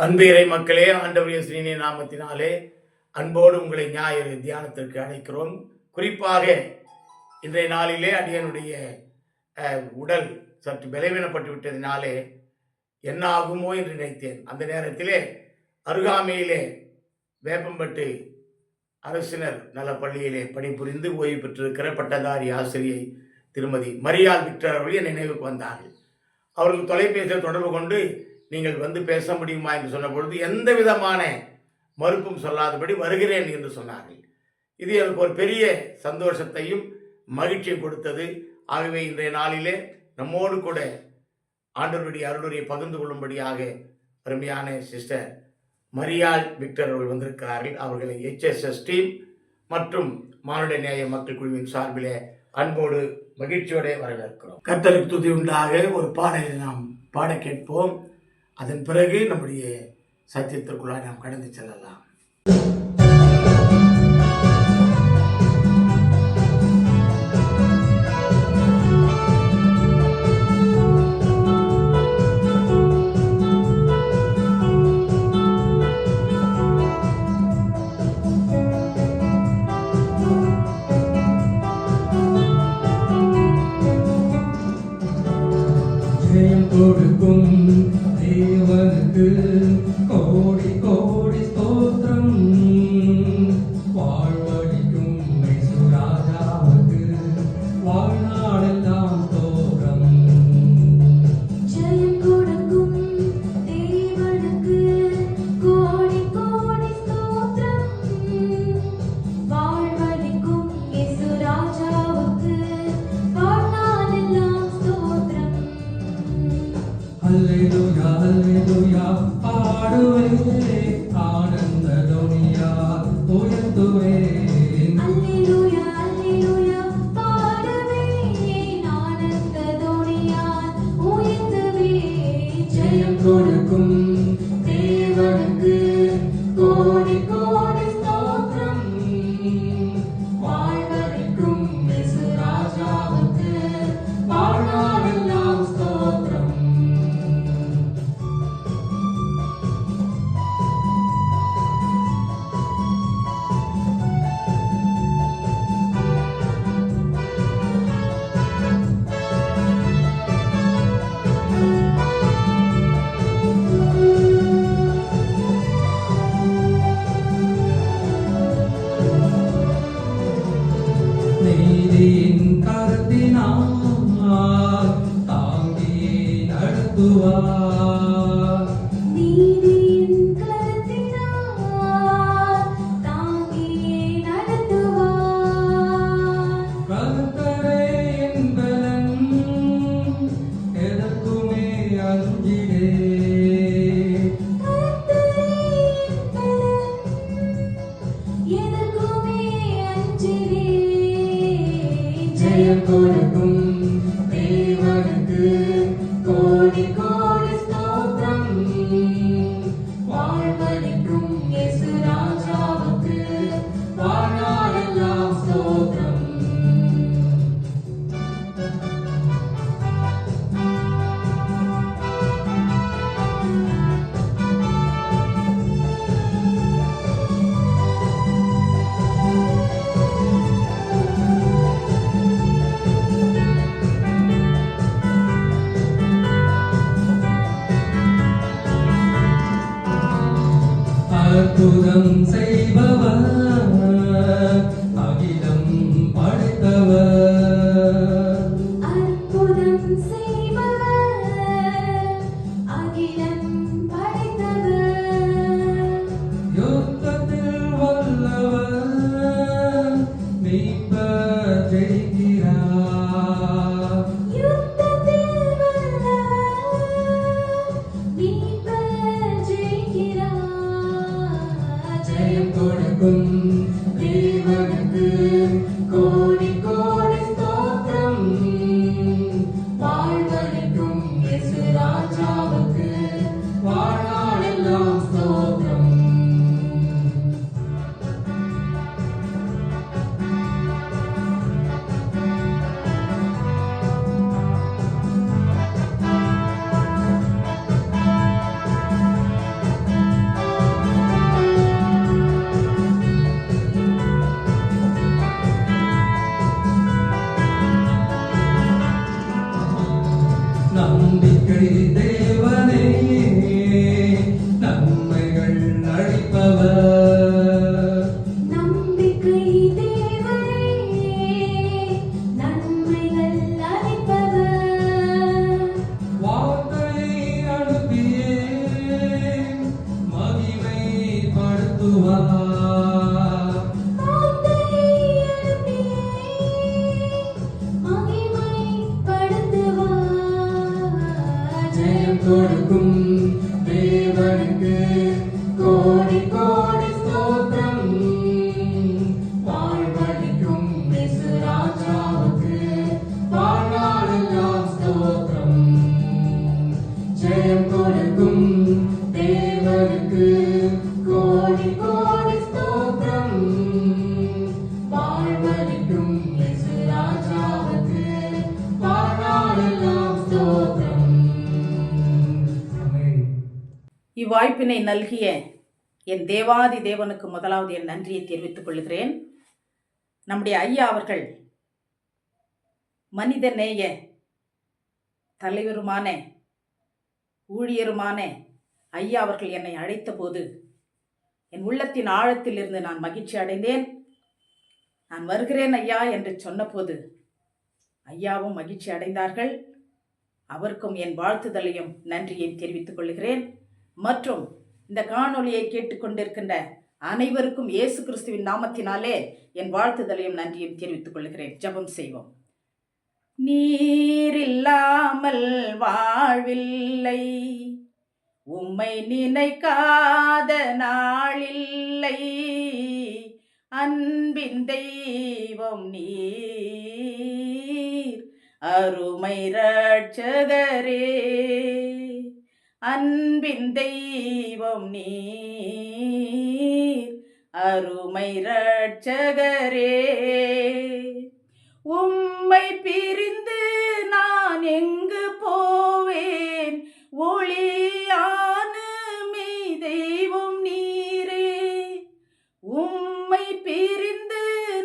அன்பிறை மக்களே, ஆண்டவர் இயேசுவின் நாமத்தினாலே அன்போடு உங்களை ஞாயிறு தியானத்திற்கு அழைக்கிறோம். குறிப்பாக இன்றைய நாளிலே அடியனுடைய உடல் சற்று பலவீனப்பட்டு விட்டதினாலே என்ன ஆகுமோ என்று நினைத்தேன். அந்த நேரத்திலே அருகாமையிலே வேப்பம்பட்டு அரசினர் நல பள்ளியிலே பணிபுரிந்து ஓய்வு பெற்றிருக்கிற பட்டதாரி ஆசிரியை திருமதி மரியாள் விக்டர் அவர்கள் என் நினைவுக்கு வந்தார்கள். அவர்கள் தொலைபேசியில் தொடர்பு கொண்டு நீங்கள் வந்து பேச முடியுமா என்று சொன்ன பொழுது எந்த விதமான மறுப்பும் சொல்லாதபடி வருகிறேன் என்று சொன்னார்கள். இது எனக்கு ஒரு பெரிய சந்தோஷத்தையும் மகிழ்ச்சியும் கொடுத்தது. ஆகவே இன்றைய நாளிலே நம்மோடு கூட ஆண்டவருடைய அருளுரையை பகிர்ந்து கொள்ளும்படியாக அருமையான சிஸ்டர் மரியாள் விக்டர் அவர்கள் வந்திருக்கிறார்கள். அவர்களை HSS டீம் மற்றும் மானுட நேய மக்கள் குழுவின் சார்பிலே அன்போடு மகிழ்ச்சியோட வரவேற்கிறோம். கர்த்தருக்கு துதி உண்டாக ஒரு பாடலை நாம் பாட கேட்போம். அதன் பிறகு நம்முடைய சத்தியத்திற்குள்ளாக நாம் கடந்து செல்லலாம். கொடுக்கும் தேவனுக்கு கோடி கோடி ஸ்தோத்திரம், வாழ்வழிக்கும் ராஜாவுக்கு வாழ்நாளெல்லாம் ஸ்தோத்திரம். ஜெயம் கொடுக்கும் தேவனுக்கு கோடி கோடி ஸ்தோத்திரம், வாழ்வழிக்கும் இயேசு ராஜாவுக்கு வாழ்நாளெல்லாம் ஸ்தோத்திரம். அல்லேலூயா அல்லேலூயா பாடுவே, ஆனந்த துனியா உயர்த்துவே. அல்லேலூயா அல்லேலூயா பாடுவே, ஆனந்த துனியால் உயர்த்துவே. ஜெயம் கொடுக்கும் தேவனுக்கு கோடி கோடி ஸ்தோத்திரம், வாழ்வழிக்கும் இயேசு ராஜாவுக்கு வாழ்நாளெல்லாம் ஸ்தோத்திரம். நீதியின் கருத்தினால் தாங்கி நடத்துவார், நீதியின் கரத்தினால் தாங்கி நடத்துவார். கர்த்தரே என் பலன், எதற்குமே அஞ்சிடே. கர்த்தரே என் பலன், எதற்குமே அஞ்சிடே. ஜெயம் கொடுக்கும் தேவனுக்கு கோடி கோடி ஸ்தோத்திரம், வாழ்வழிக்கும் இயேசு ராஜாவுக்கு வாழ்நாளெல்லாம் ஸ்தோத்திரம். அற்புதம் செய்பவர், அகிலம் படைத்தவர். அற்புதம் செய்பவர், அகிலம் படைத்தவர். யுத்தத்தில் வல்லவர், மீட்பர் ஜெயிக்கிறார். யுத்தத்தில் வல்லவர், மீட்பர் ஜெயிக்கிறார். ஜெயம் கொடுக்கும் தேவனுக்கு கோடி கோடி ஸ்தோத்திரம், வாழ்வழிக்கும் இயேசு ராஜாவுக்கு வாழ்நாளெல்லாம் ஸ்தோத்திரம். நம்பிக்கை தேவனே நன்மைகள் அளிப்பவர். நம்பிக்கை தேவனே நன்மைகள் அளிப்பவர். வார்த்தையை அனுப்பியே மகிமைப்படுத்துவார். வார்த்தையை அனுப்பியே மகிமைப்படுத்துவார். ஜெயம் கொடுக்கும் தேவனுக்கு கோடி கோடி ஸ்தோத்திரம். வாழ்வளிக்கும் இயேசு ராஜாவுக்கு வாழ்நாளெல்லாம் ஸ்தோத்திரம். ஜெயம் கொடுக்கும் தேவனுக்கு கோடி கோடி ஸ்தோத்திரம். வாழ்வளிக்கும் இயேசு ராஜாவுக்கு வாழ்நாளெல்லாம் ஸ்தோத்திரம். ஆமென். இவ்வாய்ப்பினை நல்கிய என் தேவாதி தேவனுக்கு முதலாவது என் நன்றியை தெரிவித்துக் கொள்கிறேன். நம்முடைய ஐயா அவர்கள் மனிதநேய தலைவருமான ஊழியருமான ஐயா அவர்கள் என்னை அழைத்த போது என் உள்ளத்தின் ஆழத்திலிருந்து நான் மகிழ்ச்சி அடைந்தேன். நான் வருகிறேன் ஐயா என்று சொன்னபோது ஐயாவும் மகிழ்ச்சி அடைந்தார்கள். அவருக்கும் என் வாழ்த்துதலையும் நன்றியையும் தெரிவித்துக் கொள்கிறேன். மற்றும் இந்த காணொளியை கேட்டுக்கொண்டிருக்கின்ற அனைவருக்கும் இயேசு கிறிஸ்துவின் நாமத்தினாலே என் வாழ்த்துதலையும் நன்றியும் தெரிவித்துக் கொள்கிறேன். ஜெபம் செய்வோம். நீரில்லாமல் வாழ்வில்லை, உம்மை நினைக்காத நாளில்லை, அன்பின் தெய்வம் நீர், அருமை ரட்சகரே, அன்பின் தெய்வம் நீர், அருமை ரட்சகரே. உம்மை பிரிந்து நான் எங்கு போவேன், ஒளியான மெய் தெய்வம் நீரே. உம்மை பிரிந்து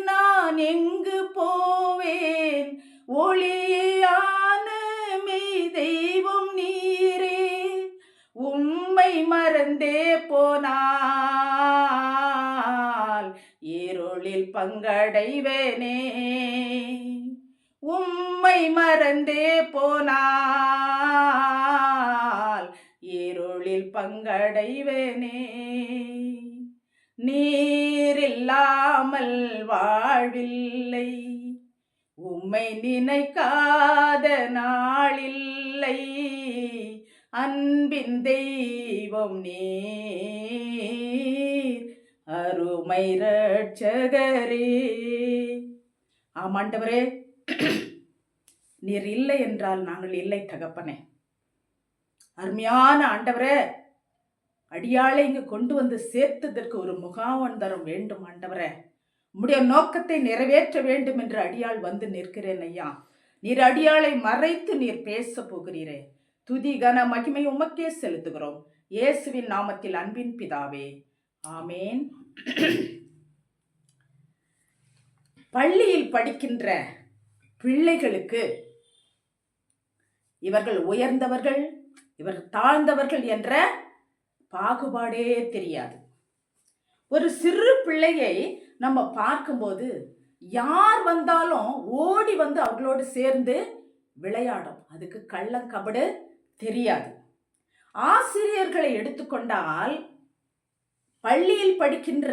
நான் எங்கு போவேன், ஒளியான மெய் தெய்வம் நீரே. உம்மை மறந்தே போனால் இருளில் பங்கடைவேனே, உம்மை மறந்தே போனால் இருளில் பங்கடைவேனே. நீரில்லாமல் வாழ்வில்லை, உம்மை நினைக்காத நாளில்லை, அன்பின் தெய்வம் நீர், அருமை ரட்சகரே. ஆமாண்டவரே, நீர் இல்லை என்றால் நாங்கள் இல்லை தகப்பனே. அருமையான ஆண்டவரே, அடியாளை இங்கு கொண்டு வந்து சேர்த்ததற்கு ஒரு முகாவந்தரம் வேண்டும் ஆண்டவரே. உம்முடைய நோக்கத்தை நிறைவேற்ற வேண்டும் என்று அடியாள் வந்து நிற்கிறேன் ஐயா. நீர் அடியாளை மறைத்து நீர் பேச போகிறீரே. துதி கன மகிமை உமக்கே செலுத்துகிறோம். இயேசுவின் நாமத்தில் அன்பின் பிதாவே, ஆமேன். பள்ளியில் படிக்கின்ற பிள்ளைகளுக்கு இவர்கள் உயர்ந்தவர்கள், இவர் தாழ்ந்தவர்கள் என்ற பாகுபாடே தெரியாது. ஒரு சிறு பிள்ளையை நம்ம பார்க்கும்போது யார் வந்தாலும் ஓடி வந்து அவர்களோடு சேர்ந்து விளையாடும். அதுக்கு கள்ளக்கபடு தெரியாது. ஆசிரியர்களை எடுத்துக்கொண்டால் பள்ளியில் படிக்கின்ற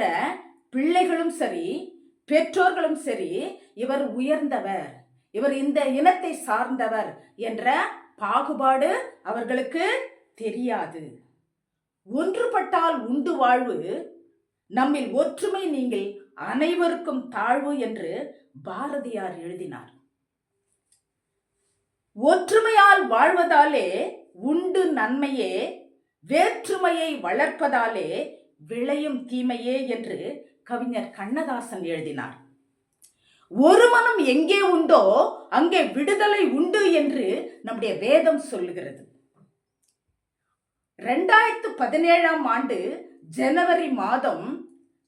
பிள்ளைகளும் சரி, பெற்றோர்களும் சரி, இவர் உயர்ந்தவர், இவர் இந்த இனத்தை சார்ந்தவர் என்ற பாகுபாடு அவர்களுக்கு தெரியாது. ஒன்றுபட்டால் உண்டு வாழ்வு, நம்மில் ஒற்றுமை நீங்கள் அனைவருக்கும் தாழ்வு என்று பாரதியார் எழுதினார். ஒற்றுமையால் வாழ்வதாலே உண்டு நன்மையே, வேற்றுமையை வளர்ப்பதாலே விளையும் தீமையே என்று கவிஞர் கண்ணதாசன் எழுதினார். ஒரு மனம் எங்கே உண்டோ அங்கே விடுதலை உண்டு என்று நம்முடைய வேதம் சொல்லுகிறது. 2017 ஆண்டு ஜனவரி மாதம்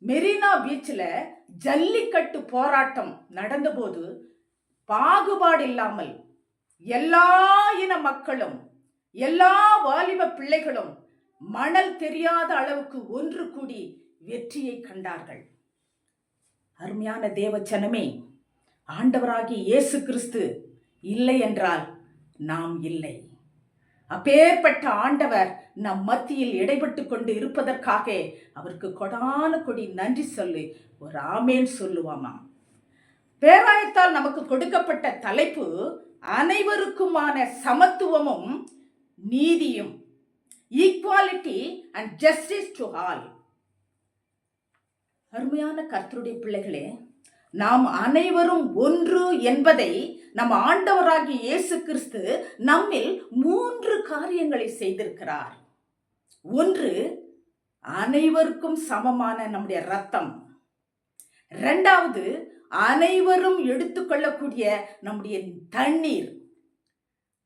மெரினா பீச்சில் ஜல்லிக்கட்டு போராட்டம் நடந்தபோது பாகுபாடு இல்லாமல் எல்லா இன மக்களும் எல்லா வாலிப பிள்ளைகளும் மணல் தெரியாத அளவுக்கு ஒன்று கூடி வெற்றியை கண்டார்கள். அருமையான தேவச்சனமே, ஆண்டவராகிய இயேசு கிறிஸ்து இல்லை என்றால் நாம் இல்லை. அப்பேற்பட்ட ஆண்டவர் நம் மத்தியில் இடைப்பட்டு கொண்டு இருப்பதற்காக அவருக்கு கொடான கொடி நன்றி சொல்லி ஒரு ஆமேன் சொல்லுவாமா. பேராயத்தால் நமக்கு கொடுக்கப்பட்ட தலைப்பு அனைவருக்குமான சமத்துவமும் நீதியும், equality and justice to all. அருமையான கர்த்தருடைய பிள்ளைகளே, நாம் அனைவரும் ஒன்று என்பதை நம் ஆண்டவராகிய இயேசு கிறிஸ்து நம்மில் 3 காரியங்களை செய்திருக்கிறார். ஒன்று, அனைவருக்கும் சமமான நம்முடைய ரத்தம். 2வது, அனைவரும் எடுத்துக்கொள்ளக்கூடிய நம்முடைய தண்ணீர்.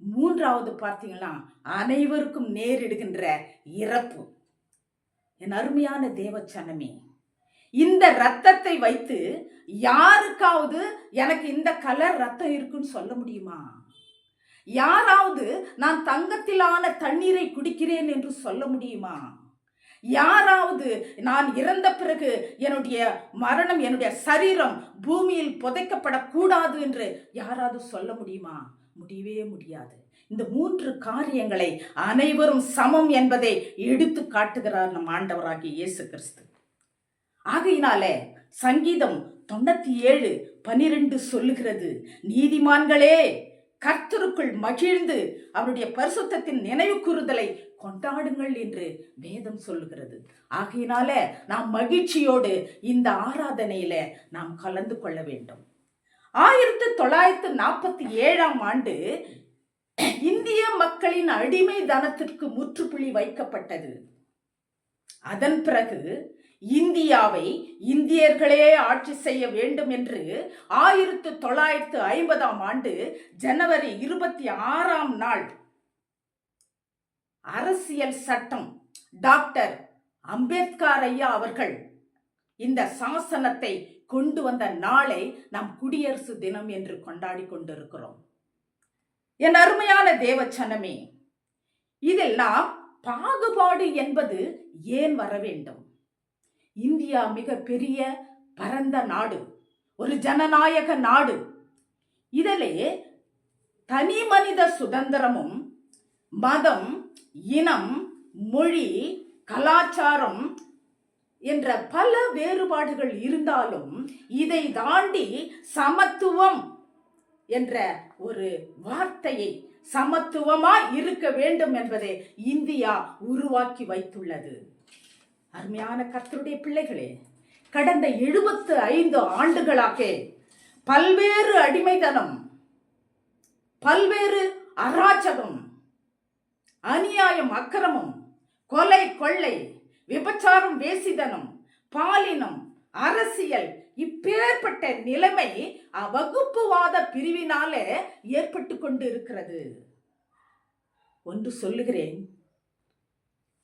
3வது பார்த்தீங்கன்னா அனைவருக்கும் நேரிடுகின்ற இறப்பு. என் அருமையான தேவச்சனமே, இந்த ரத்தத்தை வைத்து யாருக்காவது எனக்கு இந்த கலர் ரத்தம் இருக்குன்னு சொல்ல முடியுமா? யாராவது நான் தங்கத்திலான தண்ணீரை குடிக்கிறேன் என்று சொல்ல முடியுமா? யாராவது நான் இறந்த பிறகு என்னுடைய மரணம், என்னுடைய சரீரம் பூமியில் புதைக்கப்படக்கூடாது என்று யாராவது சொல்ல முடியுமா? முடியவே முடியாது. இந்த 3 காரியங்களை அனைவரும் சமம் என்பதை எடுத்து காட்டுகிறார் நம் ஆண்டவராகிய இயேசு கிறிஸ்து. ஆகையினாலே சங்கீதம் 97:12 சொல்லுகிறது, நீதிமான்களே கர்த்தருக்குள் மகிழ்ந்து அவருடைய பரிசுத்தத்தின் நினைவு கூறுதலை கொண்டாடுங்கள் என்று வேதம் சொல்லுகிறது. ஆகையினால நாம் மகிழ்ச்சியோடு இந்த ஆராதனையில நாம் கலந்து கொள்ள வேண்டும். 1947ஆம் ஆண்டு இந்திய மக்களின் அடிமை தனத்திற்கு முற்றுப்புள்ளி வைக்கப்பட்டது. அதன் பிறகு இந்தியாவை இந்தியர்களே ஆட்சி செய்ய வேண்டும் என்று 1950ஆம் ஆண்டு ஜனவரி 26ஆம் நாள் அரசியல் சட்டம் டாக்டர் அம்பேத்கர் ஐயா அவர்கள் இந்த சாசனத்தை கொண்டு வந்த நாளை நாம் குடியரசு தினம் என்று கொண்டாடி கொண்டிருக்கிறோம். என் அருமையான தேவச்சனமே, இதில் நாம் பாகுபாடு என்பது ஏன் வர வேண்டும்? இந்தியா மிக பெரிய பரந்த நாடு, ஒரு ஜனநாயக நாடு. இதிலே தனி மனித சுதந்திரமும் மதம், இனம், மொழி, கலாச்சாரம் என்ற பல வேறுபாடுகள் இருந்தாலும் இதை தாண்டி சமத்துவம் என்ற ஒரு வார்த்தையை, சமத்துவமாய் இருக்க வேண்டும் என்பதை இந்தியா உருவாக்கி வைத்துள்ளது. அருமையான கர்த்தருடைய பிள்ளைகளே, கடந்த 75 ஆண்டுகளாக பல்வேறு அடிமைத்தனம், பல்வேறு அராஜகம், அநியாயம், அக்கிரமம், கொலை, கொள்ளை, விபச்சாரம், வேசித்தனம், பாலினம், அரசியல், இப்பேற்பட்ட நிலைமை வகுப்புவாத பிரிவினாலே ஏற்பட்டு கொண்டு இருக்கிறது. ஒன்று சொல்லுகிறேன்,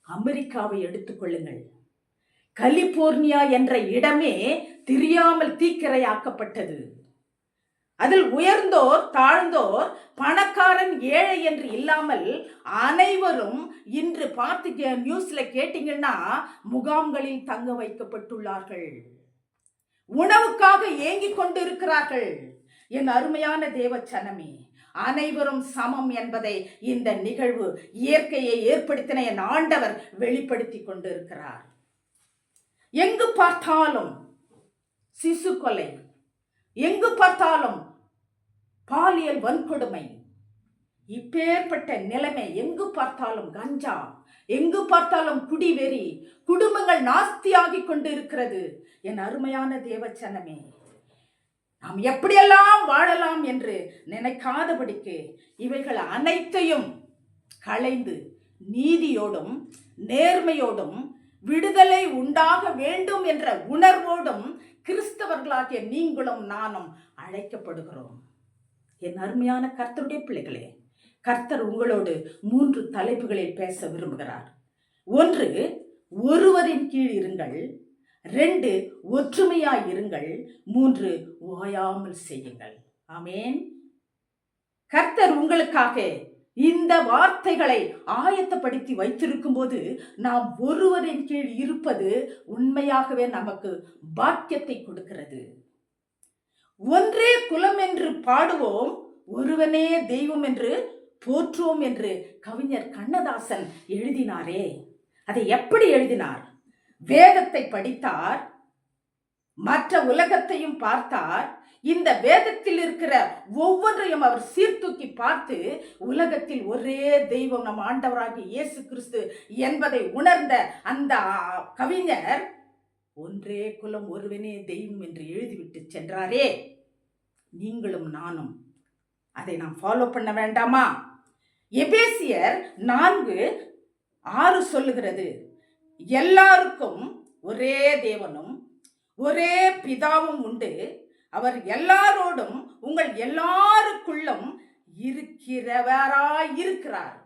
அமெரிக்காவை எடுத்துக்கொள்ளுங்கள். கலிபோர்னியா என்ற இடமே தெரியாமல் தீக்கிரையாக்கப்பட்டது. அதில் உயர்ந்தோர், தாழ்ந்தோர், பணக்காரன், ஏழை என்று இல்லாமல் அனைவரும் இன்று பார்த்து நியூஸ்ல கேட்டீங்கன்னா முகாம்களில் தங்க வைக்கப்பட்டுள்ளார்கள். உணவுக்காக ஏங்கிக் கொண்டிருக்கிறார்கள். என் அருமையான தேவச்சனமே, அனைவரும் சமம் என்பதை இந்த நிகழ்வு, இயற்கையை ஏற்படுத்தின என் ஆண்டவர் வெளிப்படுத்தி கொண்டிருக்கிறார். எங்கு பார்த்தாலும் சிசு கொலை, எங்கு பார்த்தாலும் பாலியல் வன்கொடுமை, இப்பேற்பட்ட நிலைமை, எங்கு பார்த்தாலும் கஞ்சா, எங்கு பார்த்தாலும் குடிவெறி, குடும்பங்கள் நாஸ்தியாகி கொண்டு இருக்கிறது. என் அருமையான தேவச்சனமே, நாம் எப்படியெல்லாம் வாழலாம் என்று நினைக்காதபடிக்கு இவைகள் அனைத்தையும் களைந்து நீதியோடும் நேர்மையோடும் விடுதலை உண்டாக வேண்டும் என்ற உணர்வோடும் கிறிஸ்தவர்களாகிய நீங்களும் நானும் அழைக்கப்படுகிறோம். என் அருமையான கர்த்தருடைய பிள்ளைகளே, கர்த்தர் உங்களோடு 3 தலைப்புகளில் பேச விரும்புகிறார். 1, ஒருவரின் கீழ் இருங்கள். 2, ஒற்றுமையாய் இருங்கள். 3, ஓயாமல் செய்யுங்கள். ஆமென். கர்த்தர் உங்களுக்காக இந்த வார்த்தைகளை ஆயத்தப்படுத்தி வைத்திருக்கும் போது நாம் ஒருவரின் கீழ் இருப்பது உண்மையாகவே நமக்கு பாக்கியத்தை கொடுக்கிறது. ஒன்றே குலம் என்று பாடுவோம், ஒருவனே தெய்வம் என்று போற்றுவோம் என்று கவிஞர் கண்ணதாசன் எழுதினாரே. அதை எப்படி எழுதினார்? வேதத்தை படித்தார், மற்ற உலகத்தையும் பார்த்தார், இந்த வேதத்தில் இருக்கிற ஒவ்வொன்றையும் அவர் சீர்தூக்கி பார்த்து உலகத்தில் ஒரே தெய்வம் நம் ஆண்டவராகிய இயேசு கிறிஸ்து என்பதை உணர்ந்த அந்த கவிஞர் ஒன்றே குலம் ஒருவனே தெய்வம் என்று எழுதிவிட்டு சென்றாரே. நீங்களும் நானும் அதை நாம் ஃபாலோ பண்ண வேண்டாமா? எபேசியர் 4:6 சொல்லுகிறது, எல்லாருக்கும் ஒரே தேவனும் ஒரே பிதாவும் உண்டு, அவர் எல்லாரோடும் உங்கள் எல்லாருக்குள்ளும் இருக்கிறவராய் இருக்கிறார்.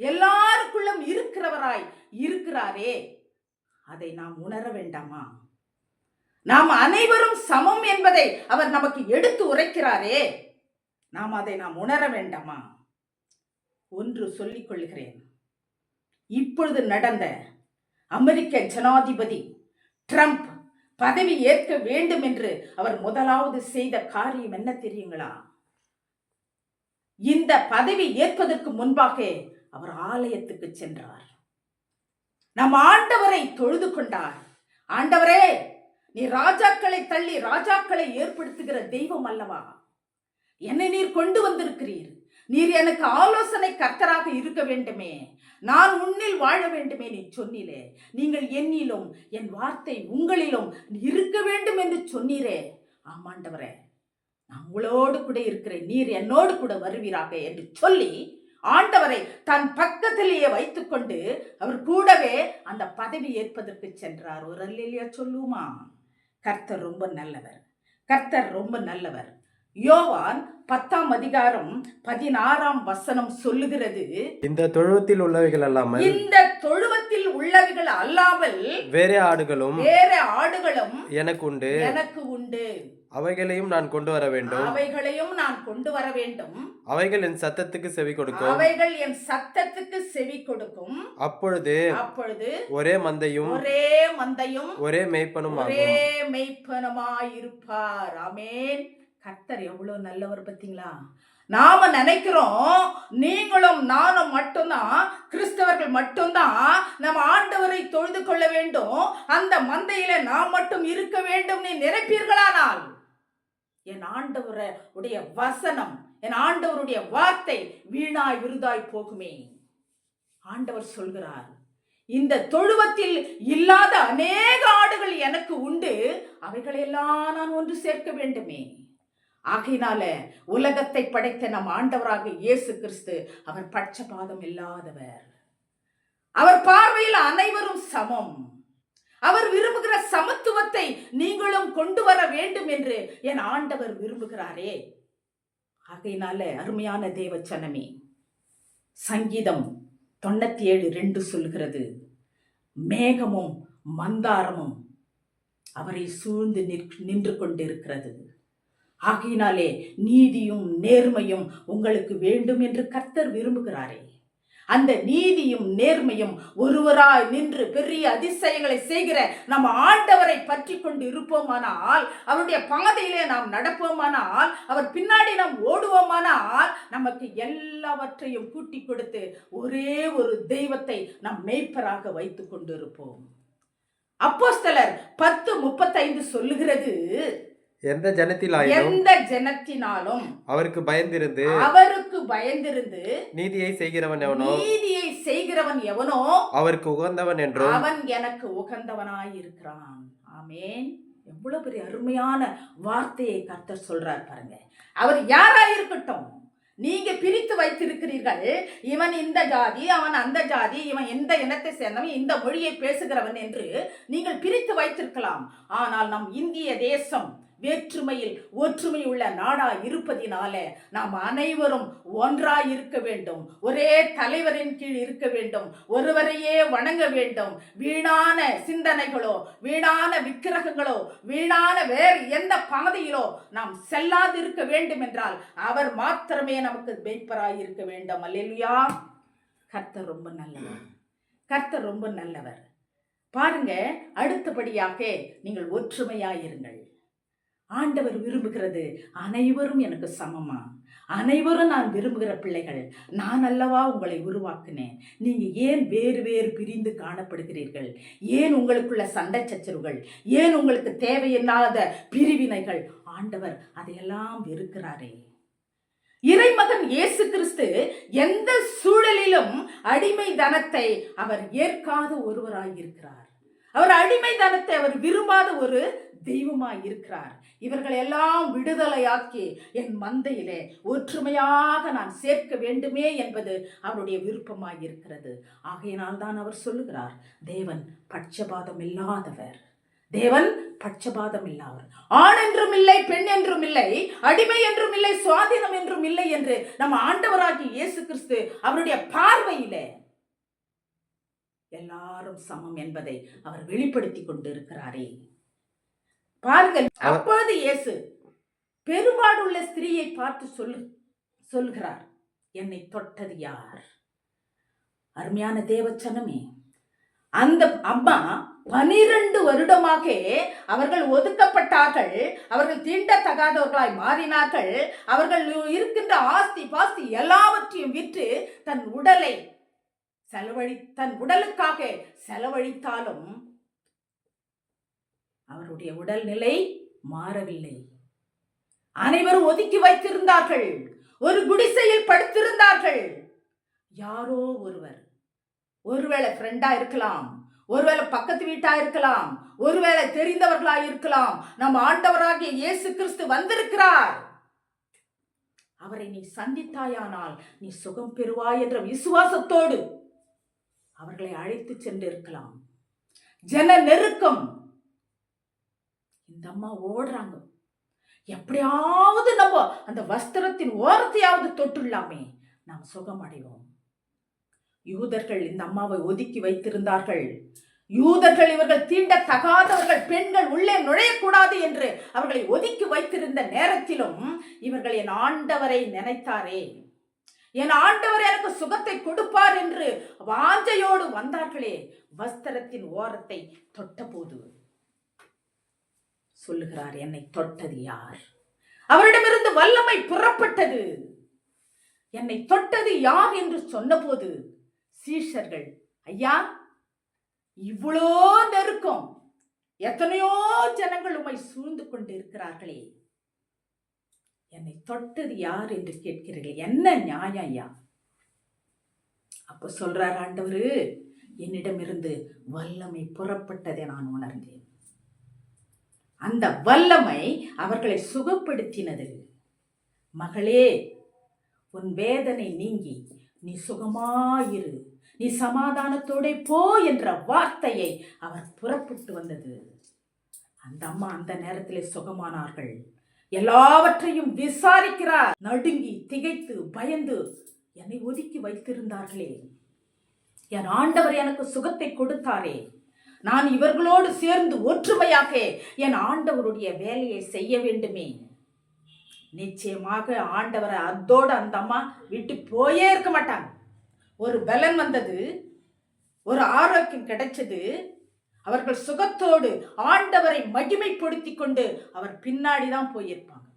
எல்லாருக்குள்ளும் இருக்கிறவராய் இருக்கிறாரே, அதை நாம் உணர வேண்டாமா? நாம் அனைவரும் சமம் என்பதை அவர் நமக்கு எடுத்து உரைக்கிறாரே, அதை நாம் உணர வேண்டாமா? ஒன்று சொல்லிக் கொள்கிறேன். இப்பொழுது நடந்த அமெரிக்க ஜனாதிபதி ட்ரம்ப் பதவி ஏற்க வேண்டும் என்று அவர் முதலாவது செய்த காரியம் என்ன தெரியுங்களா? இந்த பதவி ஏற்பதற்கு முன்பாக அவர் ஆலயத்துக்கு சென்றார். நம் ஆண்டவரை தொழுது கொண்டார். ஆண்டவரே, நீ ராஜாக்களை தள்ளி ராஜாக்களை ஏற்படுத்துகிற தெய்வம் அல்லவா? என்னை நீர் கொண்டு வந்திருக்கிறீர். நீர் எனக்கு ஆலோசனை கர்த்தராக இருக்க வேண்டுமே, நான் உன்னில் வாழ வேண்டுமே. நீ சொன்னீரே, நீங்கள் என்னிலும் என் வார்த்தை உங்களிலும் இருக்க வேண்டும் என்று சொன்னீரே. ஆமாண்டவரே, நான் உங்களோடு கூட இருக்கிறேன், நீர் என்னோடு கூட வருவீராக என்று சொல்லி ஆண்டவரை தன் பக்கத்திலேயே வைத்துக்கொண்டு அவர் கூடவே அந்த பதவி ஏற்பதற்கு சென்றார். ஒரு அல்லேலூயா சொல்லுமா? கர்த்தர் ரொம்ப நல்லவர், கர்த்தர் ரொம்ப நல்லவர். யோவான் 10:16 சொல்லுகிறது, இந்த தொழுவத்தில் உள்ளவைகள் அல்லாமல் வேற ஆடுகளும் எனக்கு உண்டு. அவைகளையும் நான் கொண்டு வர வேண்டும். அவைகள் என் சத்தத்துக்கு செவி கொடுக்கும். அப்பொழுது ஒரே மந்தையும் ஒரே மெய்ப்பனுமாயிருப்பார். ஆமென். கர்த்தர் எவ்வளவு நல்லவர் பார்த்தீங்களா? நாம நினைக்கிறோம் நீங்களும் நானும் மட்டும்தான், கிறிஸ்தவர்கள் மட்டும்தான் நம்ம ஆண்டவரை தொழுது கொள்ள வேண்டும், அந்த மந்தையில நாம் மட்டும் இருக்க வேண்டும் நீ நினைப்பீர்களானால் என் ஆண்டவருடைய வசனம், என் ஆண்டவருடைய வார்த்தை வீணாய் விருதாய் போகுமே. ஆண்டவர் சொல்கிறார், இந்த தொழுவத்தில் இல்லாத அநேக ஆடுகள் எனக்கு உண்டு, அவைகளெல்லாம் நான் ஒன்று சேர்க்க வேண்டுமே. ஆகையினால உலகத்தை படைத்த நம் ஆண்டவராக இயேசு கிறிஸ்து அவர் பட்சபாதம் இல்லாதவர். அவர் பார்வையில் அனைவரும் சமம். அவர் விரும்புகிற சமத்துவத்தை நீங்களும் கொண்டு வர வேண்டும் என்று என் ஆண்டவர் விரும்புகிறாரே. ஆகையினால அருமையான தேவச்சனமே, சங்கீதம் 97:2 சொல்கிறது, மேகமும் மந்தாரமும் அவரை சூழ்ந்து நின்று கொண்டிருக்கிறது. ஆகையினாலே நீதியும் நேர்மையும் உங்களுக்கு வேண்டும் என்று கர்த்தர் விரும்புகிறாரே. அந்த நீதியும் நேர்மையும் ஒருவராய் நின்று பெரிய அதிசயங்களை செய்கிற நம்ம ஆண்டவரை பற்றி கொண்டு இருப்போமானால், அவருடைய பாதையிலே நாம் நடப்போமானால், அவர் பின்னாடி நாம் ஓடுவோமானால், நமக்கு எல்லாவற்றையும் கூட்டி கொடுத்து ஒரே ஒரு தெய்வத்தை நம் மேய்ப்பராக வைத்துக் கொண்டு இருப்போம். அப்போஸ்தலர் 10:35 சொல்லுகிறது, எந்த ஜனத்தினாலும் அவருக்கு பயந்திருந்து நீதியை செய்கிறவன் எவனோ அவருக்கு உகந்தவன் என்றும் அவன் எனக்கு உகந்தவனாய் இருக்கிறான். ஆமென். எவ்வளவு பெரிய அருமையான வார்த்தையை கர்த்தர் சொல்றார் பாருங்க. அவர் யாராயிருக்கட்டும், நீங்க பிரித்து வைத்திருக்கிறீர்கள், இவன் இந்த ஜாதி, அவன் அந்த ஜாதி, இவன் எந்த இனத்தை சேர்ந்தவன், இந்த மொழியை பேசுகிறவன் என்று நீங்கள் பிரித்து வைத்திருக்கலாம். ஆனால் நம் இந்திய தேசம் வேற்றுமையில் ஒற்றுமை உள்ள நாடாய் இருப்பதினால நாம் அனைவரும் ஒன்றாய் இருக்க வேண்டும். ஒரே தலைவரின் கீழ் இருக்க வேண்டும். ஒருவரையே வணங்க வேண்டும். வீணான சிந்தனைகளோ, வீணான விக்கிரகங்களோ, வீணான வேறு எந்த பாதையிலோ நாம் செல்லாது இருக்க வேண்டும் என்றால் அவர் மாத்திரமே நமக்கு மேய்ப்பராய் இருக்க வேண்டும். அல்லேலூயா. கர்த்தர் ரொம்ப நல்லவர். கர்த்தர் ரொம்ப நல்லவர். பாருங்க, அடுத்தபடியாக நீங்கள் ஒற்றுமையாயிருங்கள். ஆண்டவர் விரும்புகிறது அனைவரும் எனக்கு சமமா, அனைவரும் நான் விரும்புகிற பிள்ளைகள். நான் அல்லவா உங்களை உருவாக்கினேன். நீங்க ஏன் வேறு வேறு பிரிந்து காணப்படுகிறீர்கள்? ஏன் உங்களுக்குள்ள சண்டை சச்சரவுகள்? ஏன் உங்களுக்கு தேவையில்லாத பிரிவினைகள்? ஆண்டவர் அதையெல்லாம் வெறுக்கிறாரே. இறைமகன் இயேசு கிறிஸ்து எந்த சூழலிலும் அடிமை தனத்தை அவர் ஏற்காத ஒருவராயிருக்கிறார். அவர் அடிமை தனத்தை அவர் விரும்பாத ஒரு தெய்வமாய் இருக்கிறார். இவர்கள் எல்லாம் விடுதலையாக்கி என் மந்தையிலே ஒற்றுமையாக நான் சேர்க்க வேண்டுமே என்பது அவருடைய விருப்பமாய் இருக்கிறது. ஆகையினால் தான் அவர் சொல்லுகிறார், தேவன் பட்சபாதம் இல்லாதவர். தேவன் பட்சபாதம் இல்லாதவர். ஆண் என்றும் இல்லை, பெண் என்றும் இல்லை, அடிமை என்றும் இல்லை, சுவாதீனம் என்றும் இல்லை என்று நம்ம ஆண்டவராகிய இயேசு கிறிஸ்து அவருடைய பார்வையிலே எல்லாரும் சமம் என்பதை அவர் வெளிப்படுத்தி கொண்டு இருக்கிறாரே. பாருங்கள், அப்பொழுது இயேசு பெரும்பாடுள்ள ஸ்திரீயை பார்த்து சொல்லுகிறார், என்னை தொட்டது யார்? அருமையான தேவச்சனமே, அந்த அம்மா 12 வருடமாக அவர்கள் ஒதுக்கப்பட்டார்கள். அவர்கள் தீண்டத்தகாதவர்களாய் மாறினார்கள். அவர்கள் இருக்கின்ற ஆஸ்தி பாஸ்தி எல்லாவற்றையும் விற்று தன் உடலுக்காக செலவழித்தாலும் அவருடைய உடல்நிலை மாறவில்லை. அனைவரும் ஒதுக்கி வைத்திருந்தார்கள். ஒரு குடிசையில் படுத்திருந்தார்கள். யாரோ ஒருவேளை ஃப்ரெண்டா இருக்கலாம், ஒருவேளை பக்கத்து வீட்டா இருக்கலாம், ஒருவேளை தெரிந்தவர்களா இருக்கலாம். நம் ஆண்டவராகிய இயேசு கிறிஸ்து வந்திருக்கிறார். அவரை நீ சந்தித்தாயானால் நீ சுகம் பெறுவாய் என்ற விசுவாசத்தோடு அவர்களை அழைத்து சென்று இருக்கலாம். ஜன நெருக்கம். இந்த அம்மா ஓடுறாங்க, எப்படியாவது நம்ம அந்த வஸ்திரத்தின் ஓரத்தையாவது தொட்டுள்ளாமே, நாம் சுகம் அடைவோம். யூதர்கள் இந்த அம்மாவை ஒதுக்கி வைத்திருந்தார்கள். யூதர்கள் இவர்கள் தீண்டத்தகாதவர்கள், பெண்கள் உள்ளே நுழையக்கூடாது என்று அவர்களை ஒதுக்கி வைத்திருந்த நேரத்திலும் இவர்கள் என் ஆண்டவரை நினைத்தாரே, என் ஆண்டவர் எனக்கு சுகத்தை கொடுப்பார் என்று வாஞ்சையோடு வந்தார்களே. வஸ்திரத்தின் ஓரத்தை தொட்டபோது சொல்லுகிறார், என்னை தொட்டது யார்? அவரிடமிருந்து வல்லமை புறப்பட்டது. என்னை தொட்டது யார் என்று சொன்னபோது சீஷர்கள், ஐயா, இவ்வளோ நெருக்கம், எத்தனையோ ஜனங்கள் உம்மை சூழ்ந்து கொண்டு இருக்கிறார்களே, என்னை தொட்டது யார் என்று கேட்கிறீர்கள், என்ன நியாயம் ஐயா? அப்ப சொல்றார் ஆண்டவரு, என்னிடமிருந்து வல்லமை புறப்பட்டதை நான் உணர்ந்தேன். அந்த வல்லமை அவர்களை சுகப்படுத்தினது. மகளே, உன் வேதனை நீங்கி நீ சுகமாயிரு, நீ சமாதானத்தோட போ என்ற வார்த்தையை அவர் புறப்பட்டு வந்தது. அந்த அம்மா அந்த நேரத்திலே சுகமானார்கள். எல்லாவற்றையும் விசாரிக்கிறார். நடுங்கி திகைத்து பயந்து என்னை ஒதுக்கி வைத்திருந்தார்களே, என் ஆண்டவர் எனக்கு சுகத்தை கொடுத்தாரே, நான் இவர்களோடு சேர்ந்து ஒற்றுமையாக என் ஆண்டவருடைய வேலையை செய்ய வேண்டுமே. நிச்சயமாக ஆண்டவரை அதோடு அந்த அம்மா விட்டு போயே இருக்க மாட்டாங்க. ஒரு பலன் வந்தது, ஒரு ஆரோக்கியம் கிடைச்சது. அவர்கள் சுகத்தோடு ஆண்டவரை மகிமைப்படுத்தி கொண்டு அவர் பின்னாடி தான் போயிருப்பாங்க.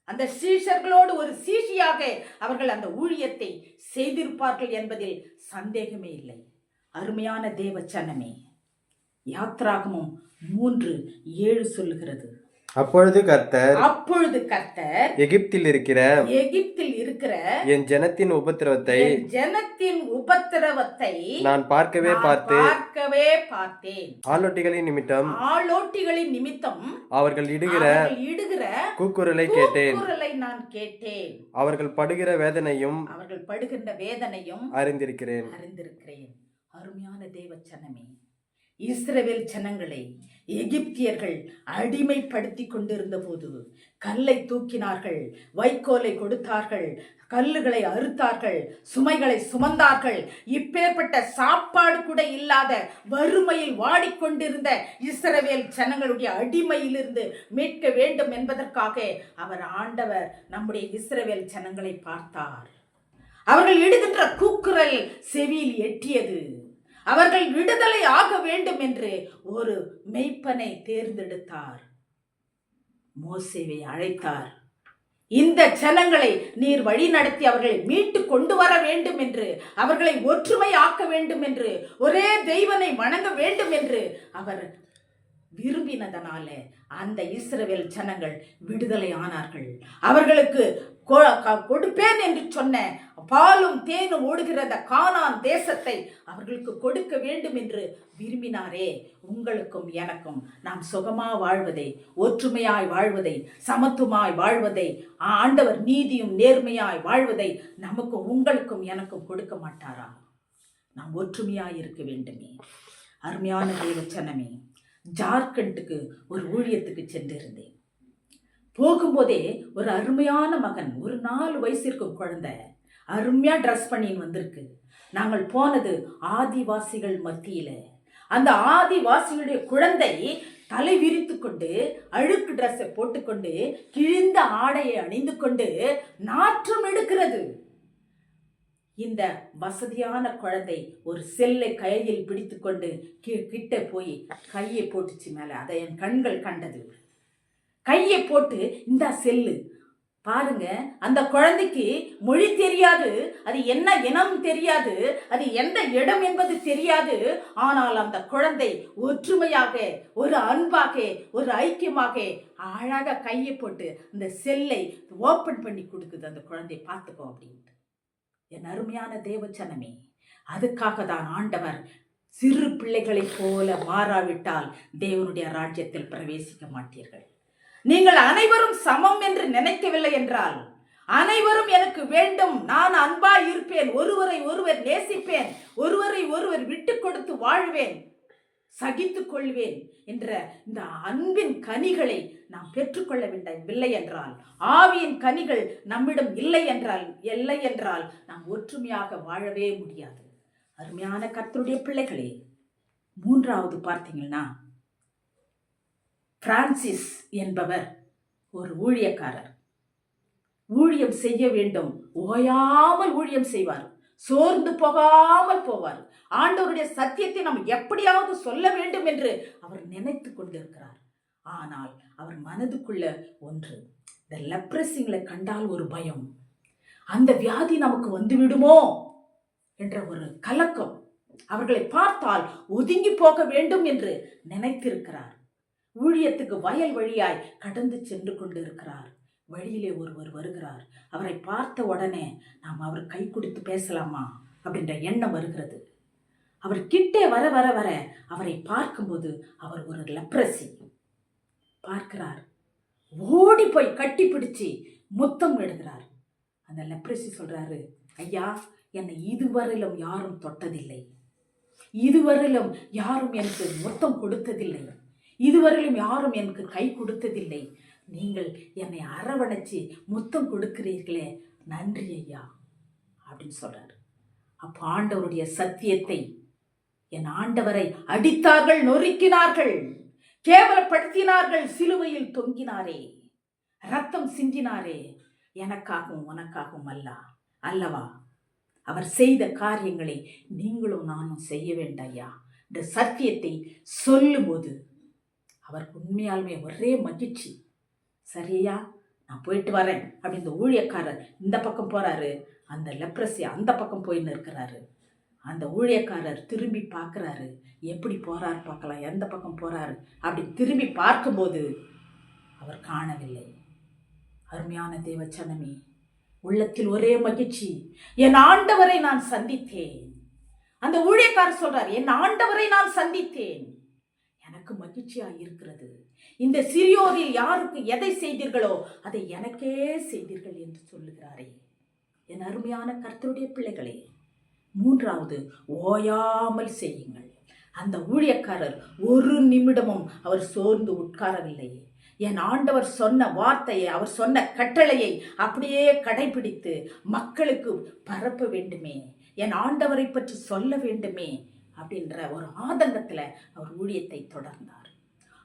அந்த சீஷர்களோடு ஒரு சீஷியாக அவர்கள் அந்த ஊழியத்தை செய்திருப்பார்கள் என்பதில் சந்தேகமே இல்லை. அருமையான தேவச்சனமே, யாத்ராகமம் 3:7 சொல்லுகிறது, அப்பொழுது கர்த்தர் எகிப்தில் இருக்கிற என் ஜனத்தின் உபத்திரவத்தை நான் பார்க்கவே பார்த்தேன். ஆளோட்டிகளின் நிமித்தம் அவர்கள் இடுகிற கூக்குரலை கேட்டேன். அவர்கள் படுகிற வேதனையும் அறிந்திருக்கிறேன். அருமையான தேவச்சனமே, இஸ்ரவேல் ஜனங்களை எகிப்தியர்கள் அடிமைப்படுத்தி கொண்டிருந்த போது கல்லை தூக்கினார்கள், வைக்கோலை கொடுத்தார்கள், கல்லுகளை அறுத்தார்கள், சுமைகளை சுமந்தார்கள். இப்பேற்பட்ட சாப்பாடு கூட இல்லாத வறுமையில் வாடிக்கொண்டிருந்த இஸ்ரவேல் ஜனங்களுடைய அடிமையிலிருந்து மீட்க வேண்டும் என்பதற்காக ஆண்டவர் நம்முடைய இஸ்ரவேல் ஜனங்களை பார்த்தார். அவர்கள் இடுகின்ற கூக்குரல் செவியில் எட்டியது. அவர்கள் விடுதலை ஆக வேண்டும் என்று ஒரு மெய்ப்பனை தேர்ந்தெடுத்தார். மோசேவை அழைத்தார். இந்த ஜனங்களை நீர் வழி நடத்தி அவர்களை மீட்டு கொண்டு வர வேண்டும் என்று, அவர்களை ஒற்றுமை ஆக்க வேண்டும் என்று, ஒரே தெய்வனை வணங்க வேண்டும் என்று அவர் விரும்பினதனால அந்த இஸ்ரவேல் ஜனங்கள் விடுதலை ஆனார்கள். அவர்களுக்கு கொடுப்பேன் என்று சொன்ன பாலும் தேனும் ஓடுகிற அந்த கானான் தேசத்தை அவர்களுக்கு கொடுக்க வேண்டும் என்று விரும்பினாரே. உங்களுக்கும் எனக்கும் நாம் சுகமா வாழ்வதை, ஒற்றுமையாய் வாழ்வதை, சமத்துவமாய் வாழ்வதை, ஆண்டவர் நீதியும் நேர்மையாய் வாழ்வதை நமக்கு உங்களுக்கும் எனக்கும் கொடுக்க மாட்டாரா? நாம் ஒற்றுமையாய் இருக்க வேண்டுமே. அருமையான தேவச்சனமே, ஜார்க்கண்டுக்கு ஒரு ஊழியத்துக்கு சென்றிருந்தேன். போகும்போதே ஒரு அருமையான மகன், ஒரு 4 வயசு இருக்கும் குழந்தை, அருமையா ட்ரெஸ் பண்ணின்னு வந்திருக்கு. நாங்கள் போனது ஆதிவாசிகள் மத்தியில. அந்த ஆதிவாசிகளுடைய குழந்தை தலை விரித்து கொண்டு, அழுக்கு ட்ரெஸ்ஸை போட்டுக்கொண்டு, கிழிந்த ஆடையை அணிந்து கொண்டு நாற்றம் எடுக்கிறது. இந்த வசதியான குழந்தை ஒரு செல்லை கையில் பிடித்து கொண்டு கிட்ட போய் கையை போட்டுச்சு மேல. அதை என் கண்கள் கண்டது. கையை போட்டு இந்த செல்லு பாருங்க. அந்த குழந்தைக்கு மொழி தெரியாது, அது என்ன இனம் தெரியாது, அது எந்த இடம் என்பது தெரியாது. ஆனால் அந்த குழந்தை ஒற்றுமையாக, ஒரு அன்பாக, ஒரு ஐக்கியமாக அழகாக கையை போட்டு அந்த செல்லை ஓப்பன் பண்ணி கொடுக்குது. அந்த குழந்தை பார்த்துக்கோ அப்படின்ட்டு. என் அருமையான தேவச்சனமே, அதுக்காக தான் ஆண்டவர் சிறு பிள்ளைகளைப் போல மாறாவிட்டால் தேவனுடைய ராஜ்யத்தில் பிரவேசிக்க மாட்டீர்கள். நீங்கள் அனைவரும் சமம் என்று நினைக்கவில்லை என்றால், அனைவரும் எனக்கு வேண்டும், நான் அன்பாய் இருப்பேன், ஒருவரை ஒருவர் நேசிப்பேன், ஒருவரை ஒருவர் விட்டு கொடுத்து வாழ்வேன், சகித்துக் கொள்வேன் என்ற இந்த அன்பின் கனிகளை நாம் பெற்றுக்கொள்ள வேண்டவில்லை என்றால், ஆவியின் கனிகள் நம்மிடம் இல்லை என்றால் நாம் ஒற்றுமையாக வாழவே முடியாது. அருமையான கர்த்தருடைய பிள்ளைகளே, 3வது பார்த்தீங்கன்னா, பிரான்சிஸ் என்பவர் ஒரு ஊழியக்காரர். ஊழியம் செய்ய வேண்டும், ஓயாமல் ஊழியம் செய்வார், சோர்ந்து போகாமல் போவார். ஆண்டவருடைய சத்தியத்தை நாம் எப்படியாவது சொல்ல வேண்டும் என்று அவர் நினைத்து கொண்டிருக்கிறார். ஆனால் அவர் மனதுக்குள்ள ஒன்று, இந்த லெப்ரசிங்களை கண்டால் ஒரு பயம், அந்த வியாதி நமக்கு வந்து விடுமோ என்ற ஒரு கலக்கம், அவர்களை பார்த்தால் ஒதுங்கி போக வேண்டும் என்று நினைத்திருக்கிறார். ஊழியத்துக்கு வயல் வழியாய் கடந்து சென்று கொண்டிருக்கிறார். வழியிலே ஒருவர் வருகிறார். அவரை பார்த்த உடனே நாம் அவர் கை கொடுத்து பேசலாமா அப்படின்ற எண்ணம் வருகிறது. அவர் கிட்டே வர வர வர அவரை பார்க்கும்போது அவர் ஒரு லெப்ரசி பார்க்கிறார். ஓடி போய் கட்டி பிடிச்சி முத்தம் எடுக்கிறார். அந்த லெப்ரசி சொல்றாரு, ஐயா, என்னை இதுவரையிலும் யாரும் தொட்டதில்லை, இதுவரையிலும் யாரும் எனக்கு முத்தம் கொடுத்ததில்லை, இதுவரையிலும் யாரும் எனக்கு கை கொடுத்ததில்லை, நீங்கள் என்னை அரவணைச்சு முத்தம் கொடுக்கிறீர்களே, நன்றி ஐயா அப்படின்னு சொல்றாரு. அப்போ ஆண்டவருடைய சத்தியத்தை, என் ஆண்டவரை அடித்தார்கள், நொறுக்கினார்கள், கேவலப்படுத்தினார்கள், சிலுவையில் தொங்கினாரே, ரத்தம் சிந்தினாரே, எனக்காகவும் உனக்காகவும் அல்லவா? அவர் செய்த காரியங்களை நீங்களும் நானும் செய்ய வேண்டாயா இந்த சத்தியத்தை சொல்லும்போது அவருக்கு உண்மையாலுமே ஒரே மகிழ்ச்சி. சரியா, நான் போயிட்டு வரேன் அப்படி இந்த ஊழியக்காரர் இந்த பக்கம் போறாரு, அந்த லெப்ரசி அந்த பக்கம் போயின்னு இருக்கிறாரு. அந்த ஊழியக்காரர் திரும்பி பார்க்குறாரு, எப்படி போறாரு பார்க்கலாம், எந்த பக்கம் போறாரு அப்படி திரும்பி பார்க்கும்போது அவர் காணவில்லை. அருமையான தேவச்சனமே, உள்ளத்தில் ஒரே மகிழ்ச்சி, என் ஆண்டவரை நான் சந்தித்தேன். அந்த ஊழியக்காரர் சொல்றார், என் ஆண்டவரை நான் சந்தித்தேன், எனக்கு மகிழ்ச்சியா இருக்கிறது. இந்த சிறியோரில் யாருக்கு எதை செய்தீர்களோ அதை எனக்கே செய்தீர்கள் என்று சொல்லுகிறாரே. என் அருமையான கர்த்தருடைய பிள்ளைகளே, 3வது, ஓயாமல் செய்யுங்கள். அந்த ஊழியக்காரர் ஒரு நிமிடமும் அவர் சோர்ந்து உட்காரவில்லை. என் ஆண்டவர் சொன்ன வார்த்தையை, அவர் சொன்ன கட்டளையை அப்படியே கடைபிடித்து மக்களுக்கு பரப்ப வேண்டுமே, என் ஆண்டவரை பற்றி சொல்ல வேண்டுமே அப்படின்ற ஒரு ஆதங்கத்துல அவர் ஊழியத்தை தொடர்ந்தார்.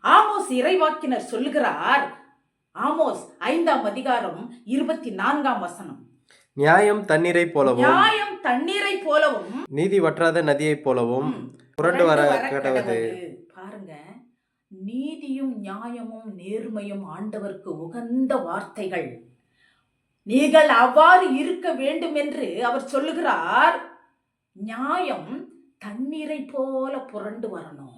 ஆமோஸ் இறைவாக்கினர் சொல்லுகிறார், ஆமோஸ் 5ஆம் அதிகாரம் 24ஆம் வசனம், நியாயம் தண்ணீரை போலவும் நியாயம் தண்ணீரை போலவும் நீதி வற்றாத நதியை போலவும் புரண்டு வர கடவது. பாருங்க, நீதியும் நியாயமும் நேர்மையும் ஆண்டவருக்கு உகந்த வார்த்தைகள். நீங்கள் அவ்வாறு இருக்க வேண்டும் என்று அவர் சொல்லுகிறார். நியாயம் தண்ணீரை போல புரண்டு வரணும்,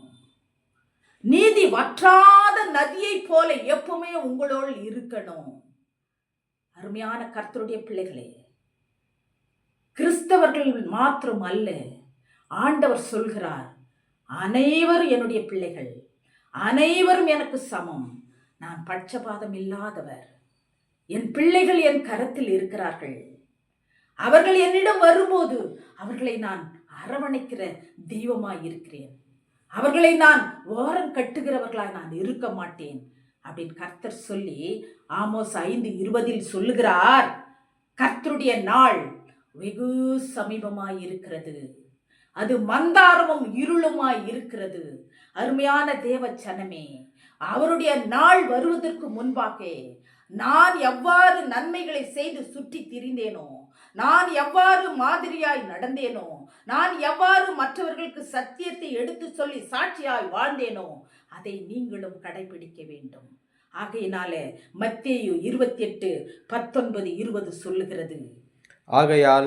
நீதி வற்றாத நதியை போல எப்பவுமே உங்களோடு இருக்கணும். அருமையான கர்த்தருடைய பிள்ளைகளே, கிறிஸ்தவர்கள் மாத்திரம் அல்ல, ஆண்டவர் சொல்கிறார், அனைவரும் என்னுடைய பிள்ளைகள், அனைவரும் எனக்கு சமம், நான் பட்சபாதம் இல்லாதவர், என் பிள்ளைகள் என் கரத்தில் இருக்கிறார்கள், அவர்கள் என்னிடம் வரும்போது அவர்களை நான் அரவணைக்கிற தெய்வமாய் இருக்கிறேன், அவர்களை நான் ஓரம் கட்டுகிறவர்களாய் நான் இருக்க மாட்டேன் அப்படின்னு கர்த்தர் சொல்லி ஆமோஸ் 5:20 சொல்லுகிறார். கர்த்தருடைய நாள் வெகு சமீபமாய் இருக்கிறது, அது மந்தாரமும் இருளுமாய் இருக்கிறது. அருமையான தேவ ஜனமே, அவருடைய நாள் வருவதற்கு முன்பாக நான் எவ்வாறு நன்மைகளை செய்து சுற்றி திரிந்தேனோ, நான் எவ்வாறு மாதிரியாய் நடந்தேனோ, நான் எவ்வாறு மற்றவர்களுக்கு சத்தியத்தை எடுத்து சொல்லி சாட்சியாய் வாழ்ந்தேனோ, அதை நீங்களும் கடைபிடிக்க வேண்டும். ஆகையினாலே மத்தேயு 28:19-20 சொல்லுகிறது, ஆகையால்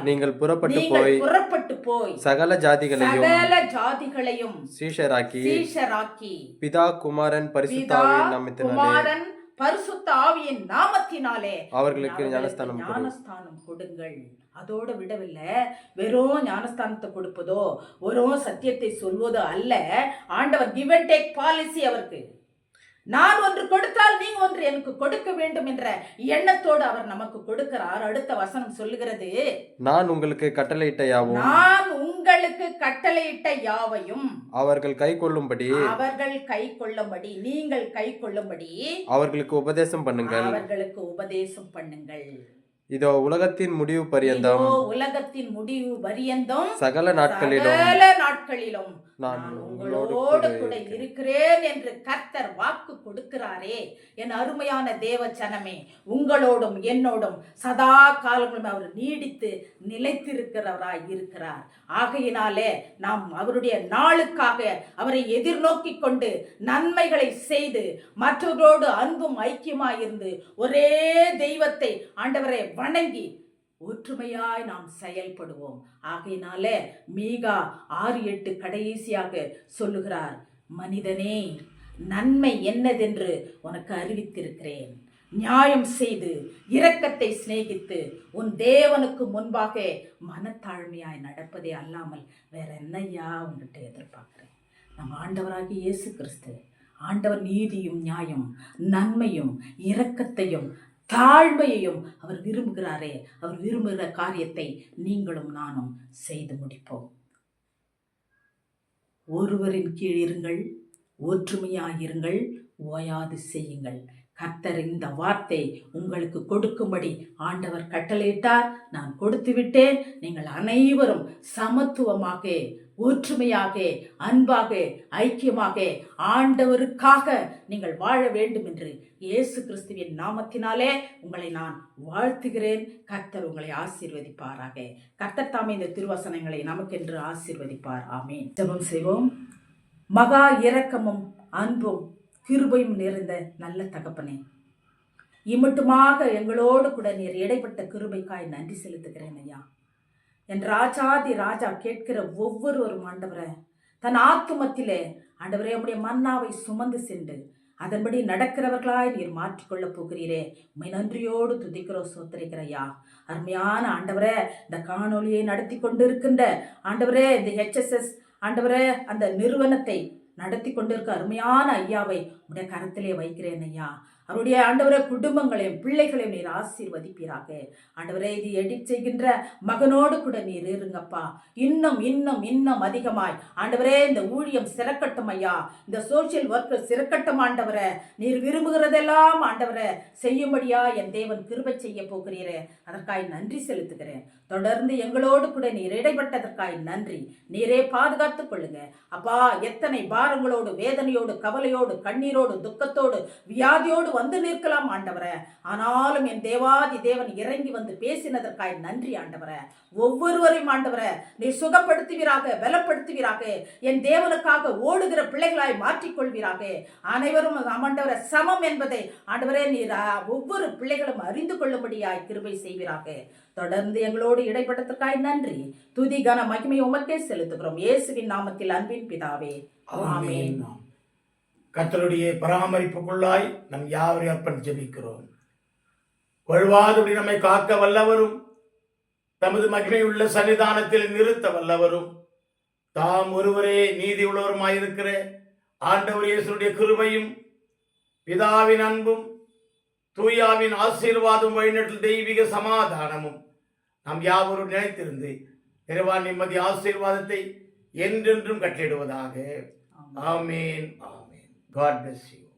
நீங்கள் புறப்பட்டு போய் சகல ஜாதிகளையும் சீஷராக்கி பிதா குமாரன் பரிசுத்த ஆவியின் நாமத்தினாலே அவர்களுக்கு ஞானஸ்தானம் கொடுங்கள். அதோட விடவில்லை, வெறும் ஞானஸ்தானத்தை கொடுப்பதோ வெறும் சத்தியத்தை சொல்வதோ அல்ல. ஆண்டவர் கிவ் அண்ட் டேக் பாலிசி அவருக்கு. நான் ஒன்று கொடுத்தால் நீங்க ஒன்று எனக்கு கொடுக்க வேண்டும் என்ற எண்ணத்தோடு அவர் நமக்கு கொடுக்கிறார். அடுத்த வசனம் சொல்லுகிறது, நான் உங்களுக்கு கட்டளையிட்ட யாவையும் அவர்கள் கை கொள்ளும்படி நீங்கள் கை கொள்ளும்படி அவர்களுக்கு உபதேசம் பண்ணுங்கள். இதோ உலகத்தின் முடிவு பரியந்தம் சகல நாட்களிலும் நான் உங்களோடு கூட இருக்கிறேன் என்று கர்த்தர் வாக்கு கொடுக்கிறாரே. என் அருமையான தேவ ஜனமே, உங்களோடும் என்னோடும் சதா காலங்களும் அவர் நீடித்து நிலைத்திருக்கிறவராய் இருக்கிறார். ஆகையினாலே நாம் அவருடைய நாளுக்காக அவரை எதிர்நோக்கி கொண்டு நன்மைகளை செய்து மற்றவரோடு அன்பும் ஐக்கியமாயிருந்து ஒரே தெய்வத்தை ஆண்டவரை வணங்கி ஒற்றுமையாய் நாம் செயல்படுவோம். ஆகையினாலே மீகா 6:8 கடைசியாக சொல்லுகிறார், மனிதனே, நன்மை என்னதென்று உனக்கு அறிவித்திருக்கிறேன். நியாயம் செய்து இரக்கத்தை சிநேகித்து உன் தேவனுக்கு முன்பாக மனத்தாழ்மையாய் நடப்பதே அல்லாமல் வேற என்னையா உன்கிட்ட எதிர்பார்க்கிறேன். நம் ஆண்டவராகிய இயேசு கிறிஸ்து, ஆண்டவர் நீதியும் நியாயம் நன்மையும் இரக்கத்தையும் தாழ்மையையும் அவர் விரும்புகிறாரே. அவர் விரும்புகிற காரியத்தை நீங்களும் நானும் செய்து முடிப்போம். ஒருவரின் கீழ் இருங்கள், ஒற்றுமையாயிருங்கள், ஓயாது செய்யுங்கள். கர்த்தர் இந்த வார்த்தை உங்களுக்கு கொடுக்கும்படி ஆண்டவர் கட்டளையிட்டார். நான் கொடுத்து விட்டேன். நீங்கள் அனைவரும் சமத்துவமாக, ஒற்றுமையாக, அன்பாக, ஐக்கியமாக ஆண்டவருக்காக நீங்கள் வாழ வேண்டும் என்று இயேசு கிறிஸ்துவின் நாமத்தினாலே உங்களை நான் வாழ்த்துகிறேன். கர்த்தர் உங்களை ஆசீர்வதிப்பாராக. கர்த்தர் தாமே இந்த திருவசனங்களை நமக்கென்று ஆசீர்வதிப்பார். ஆமென். ஜெபம் செய்வோம். மகா இரக்கமும் அன்பும் கிருபையும் நிறைந்த நல்ல தகப்பனே, இம்மட்டுமாக எங்களோடு கூட நீர் இடைப்பட்ட கிருபைக்காய் நன்றி செலுத்துகிறேன் ஐயா. என் ராஜாதி ராஜா கேட்கிற ஒவ்வொருவரும் ஆண்டவரே தன் ஆத்துமத்திலே ஆண்டவரே உம்முடைய மன்னாவை சுமந்து சென்று அதன்படி நடக்கிறவர்களாய் நீர் மாற்றிக்கொள்ளப் போகிறீரே. உம்மை நன்றியோடு துதிக்கிறோம், சோத்திரிக்கிற ஐயா. அருமையான ஆண்டவரே, இந்த காணொலியை நடத்தி கொண்டு இருக்கின்ற ஆண்டவரே, இந்த HSS ஆண்டவரே அந்த நிறுவனத்தை நடத்தி கொண்டிருக்க அருமையான ஐயாவை உடைய கரத்திலே வைக்கிறேன் ஐயா. அவருடைய ஆண்டவரே குடும்பங்களையும் பிள்ளைகளையும் நீர் ஆசீர்வதிப்பீராக. ஆண்டவரே இது எடிட் செய்கின்ற மகனோடு கூட நீர் இருங்கப்பா. இன்னும் இன்னும் இன்னும் அதிகமாய் ஆண்டவரே இந்த ஊழியம் சிறக்கட்டும் ஐயா. இந்த சோசியல் ஒர்க்கர் சிறக்கட்டும் ஆண்டவரே. நீர் விரும்புகிறதெல்லாம் ஆண்டவரே செய்யும்படியா என் தேவன் கிருபை செய்ய போகிறீரே, அதற்காய் நன்றி செலுத்துகிறேன். தொடர்ந்து எங்களோடு கூட நீர் இடைப்பட்டதற்காய் நன்றி. நீரே பாதுகாத்துக் கொள்ளுங்க அப்பா. எத்தனை பாரங்களோடு வேதனையோடு கவலையோடு கண்ணீரோடு துக்கத்தோடு வியாதியோடு வந்து நிற்கலாம் ஆண்டவரே. ஆனாலும் என் தேவாதி தேவன் இறங்கி வந்து பேசினதற்காய் நன்றி ஆண்டவரே. ஒவ்வொருவரையும் ஆண்டவரே நீர் சுகப்படுத்துவீராக, பலப்படுத்துவீராக. என் தேவனுக்காக ஓடுகிற பிள்ளைகளாய் மாற்றிக்கொள்வீராக. அனைவரும் ஆண்டவரே சமம் என்பதை ஆண்டவரே நீர் ஒவ்வொரு பிள்ளைகளும் அறிந்து கொள்ளும்படியாய் கிருபை செய்வீராக. தொடர்ந்து எங்களோடு இடைப்பட்டதற்காய் நன்றி. துதி கன மகிமை உமக்கே செலுத்துகிறோம் இயேசுவின் நாமத்தில் அன்பின் பிதாவே, ஆமென். கர்த்தருடைய பராமரிப்புக்குள்ளாய் நம் யாவரையும் அர்ப்பணித்து ஜெபிக்கிறோம். வழுவாதபடி நம்மை காக்க வல்லவரும் தமது மகிமையுள்ள சன்னிதானத்தில் நிறுத்த வல்லவரும் தாம் ஒருவரே நீதி உள்ளவருமாயிருக்கிற ஆண்டவர் இயேசுடைய கிருபையும் பிதாவின் அன்பும் தூயாவின் ஆசீர்வாதம் வழிநடத்தல் தெய்வீக சமாதானமும் நாம் யாவரும் நினைத்திருந்து நிறைவான நிம்மதி ஆசீர்வாதத்தை என்றென்றும் கட்டிடுவதாக. ஆமேன். ஆமேன். God bless you.